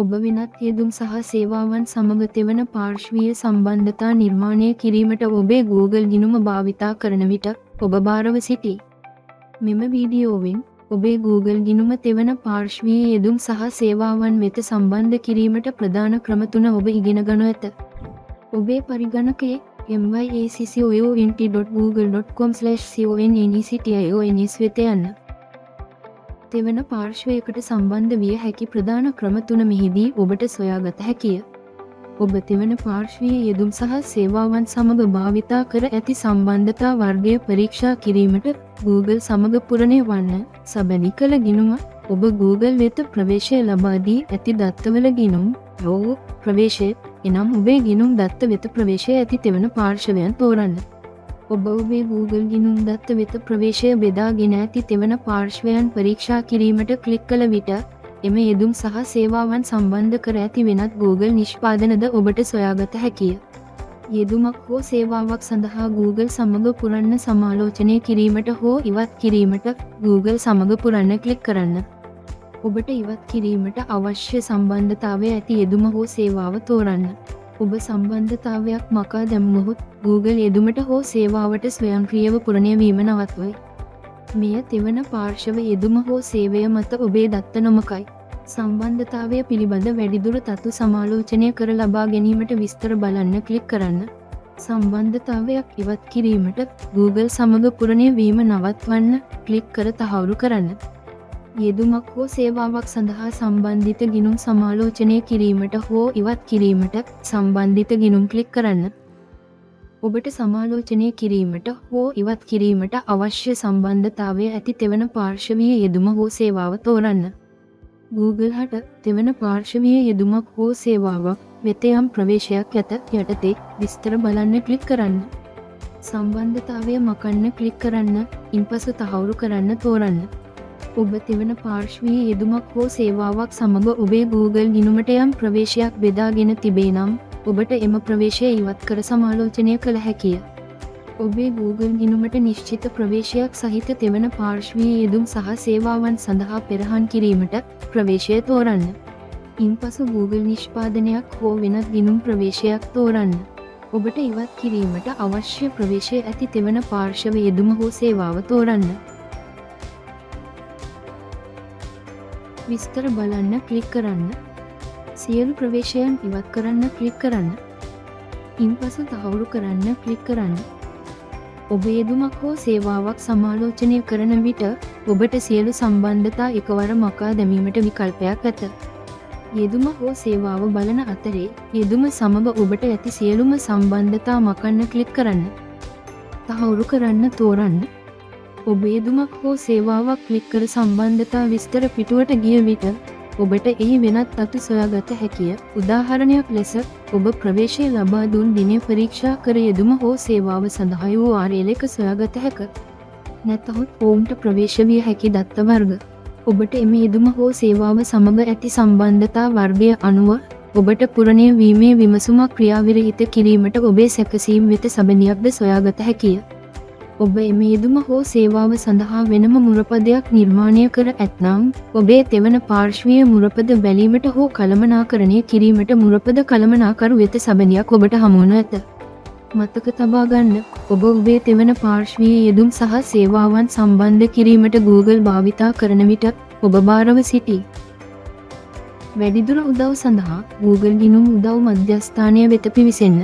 ඔබ වෙනත් යෙදුම් සහ සේවාවන් සමග තෙවන පාර්ශ්වීය සම්බන්ධතා නිර්මාණය කිරීමට ඔබේ Google ගිණුම භාවිතා කරන විට ඔබ බාරව සිටී. මෙම වීඩියෝවෙන් ඔබේ Google ගිණුම තෙවන පාර්ශ්වීය යෙදුම් සහ සේවාවන් වෙත සම්බන්ධ කිරීමට ප්‍රධාන ක්‍රම 3 ඔබ ඉගෙන ගනු ඇත. ඔබේ පරිගණකයේ myaccoint.google.com/connection වෙත යන්න. තෙවන පාර්ශ්වයකට සම්බන්ධ විය හැකි ප්‍රධාන ක්‍රම 3 මෙහිදී ඔබට සොයාගත හැකිය. ඔබ තෙවන පාර්ශ්වීය යෙදුම් සහ සේවාවන් සමග භාවිතා කර ඇති සම්බන්ධතා වර්ගය පරීක්ෂා කිරීමට Google සමග පුරණය වන්න. සබැඳි කළ ගිණුම ඔබ Google වෙත ප්‍රවේශය ලබා දී ඇති දත්තවල ගිණුම් ප්‍රවේශය එනම් ඔබේ ගිණුම් දත්ත වෙත ප්‍රවේශය ඇති තෙවන පාර්ශවයන් තෝරන්න. ඔබ ඔබේ Google ගිණුම් දත්ත වෙත ප්‍රවේශය බෙදාගෙන ඇති තෙවන පාර්ශ්වයන් පරීක්ෂා කිරීමට ක්ලික් කළ විට එම යෙදුම් සහ සේවාවන් සම්බන්ධ කර ඇති වෙනත් Google නිෂ්පාදනද ඔබට සොයාගත හැකිය. යෙදුමක් හෝ සේවාවක් සඳහා Google සමග පුරන්න සමාලෝචනය කිරීමට හෝ ඉවත් කිරීමට Google සමග පුරන්න ක්ලික් කරන්න. ඔබට ඉවත් කිරීමට අවශ්‍ය සම්බන්ධතාවය ඇති යෙදුම හෝ සේවාව තෝරන්න. ඔබ සම්බන්ධතාවයක් මකා දැමුවහොත් Google යෙදුමට හෝ සේවාවට ස්වයංක්‍රීයව පුරණය වීම නවත්වයි. මෙය තෙවන පාර්ශව යෙදුම හෝ සේවය මත ඔබේ දත්ත නොමකයි. සම්බන්ධතාවය පිළිබඳ වැඩිදුර තතු සමාලෝචනය කර ලබා ගැනීමට විස්තර බලන්න ක්ලික් කරන්න. සම්බන්ධතාවයක් ඉවත් කිරීමට Google සමග පුරණය වීම නවත්වන්න ක්ලික් කර තහවුරු කරන්න. යෙදුමක් හෝ සේවාවක් සඳහා සම්බන්ධිත ගිණුම් සමාලෝචනය කිරීමට හෝ ඉවත් කිරීමට සම්බන්ධිත ගිණුම් ක්ලික් කරන්න. ඔබට සමාලෝචනය කිරීමට හෝ ඉවත් කිරීමට අවශ්‍ය සම්බන්ධතාවය ඇති තෙවන පාර්ශවීය යෙදුම හෝ සේවාව තෝරන්න. Google හට තෙවන පාර්ශවීය යෙදුමක් හෝ සේවාවක් වෙත යම් ප්‍රවේශයක් ඇත යටතේ විස්තර බලන්න ක්ලික් කරන්න. සම්බන්ධතාවය මකන්න ක්ලික් කරන්න. ඉන්පසු තහවුරු කරන්න තෝරන්න. ඔබ තෙවන පාර්ශ්වීය යෙදුමක් හෝ සේවාවක් සමග ඔබේ Google ගිණුමට යම් ප්‍රවේශයක් බෙදාගෙන තිබේ නම් ඔබට එම ප්‍රවේශය ඉවත් කර සමාලෝචනය කළ හැකිය. ඔබේ Google ගිණුමට නිශ්චිත ප්‍රවේශයක් සහිත තෙවන පාර්ශ්වීය යෙදුම් සහ සේවාවන් සඳහා පෙරහන් කිරීමට ප්‍රවේශය තෝරන්න. ඉන්පසු Google නිෂ්පාදනයක් හෝ වෙනත් ගිණුම් ප්‍රවේශයක් තෝරන්න. ඔබට ඉවත් කිරීමට අවශ්‍ය ප්‍රවේශය ඇති තෙවන පාර්ශව යෙදුම හෝ සේවාව තෝරන්න. විස්තර බලන්න ක්ලික් කරන්න. සියලු ප්‍රවේශයන් ඉවත් කරන්න ක්ලික් කරන්න. ඉන්පසු තහවුරු කරන්න ක්ලික් කරන්න. ඔබ යෙදුමක් හෝ සේවාවක් සමාලෝචනය කරන විට ඔබට සියලු සම්බන්ධතා එකවර මකා දැමීමට විකල්පයක් ඇත. යෙදුම හෝ සේවාව බලන අතරේ යෙදුම සමග ඔබට ඇති සියලුම සම්බන්ධතා මකන්න ක්ලික් කරන්න. තහවුරු කරන්න තෝරන්න. ඔබ යෙදුමක් හෝ සේවාවක් ක්ලික් කර සම්බන්ධතා විස්තර පිටුවට ගිය විට ඔබට එහි වෙනත් තතු සොයාගත හැකිය. උදාහරණයක් ලෙස ඔබ ප්‍රවේශය ලබා දුන් දිනය පරීක්ෂා කර යෙදුම හෝ සේවාව සඳහා URL එක සොයාගත හැක. නැතහොත් ඔවුන්ට ප්‍රවේශ විය හැකි දත්ත වර්ග. ඔබට එම යෙදුම හෝ සේවාව සමග ඇති සම්බන්ධතා වර්ගය අනුව ඔබට පුරණය වීමේ විමසුමක් ක්‍රියාවිරහිත කිරීමට ඔබේ සැකසීම් වෙත සබැඳියක්ද සොයාගත හැකිය. ඔබ එම යෙදුම හෝ සේවාව සඳහා වෙනම මුරපදයක් නිර්මාණය කර ඇත්නම් ඔබේ තෙවන පාර්ශ්වීය මුරපද බැලීමට හෝ කළමනාකරණය කිරීමට මුරපද කළමනාකරු වෙත සබැඳියක් ඔබට හමුවනු ඇත. මතක තබා ගන්න. ඔබ ඔබේ තෙවන පාර්ශ්වීය යෙදුම් සහ සේවාවන් සම්බන්ධ කිරීමට Google භාවිතා කරන විට ඔබ බාරව සිටී. වැඩිදුර උදව් සඳහා Google ගිණුම් උදව් මධ්‍යස්ථානය වෙත පිවිසෙන්න.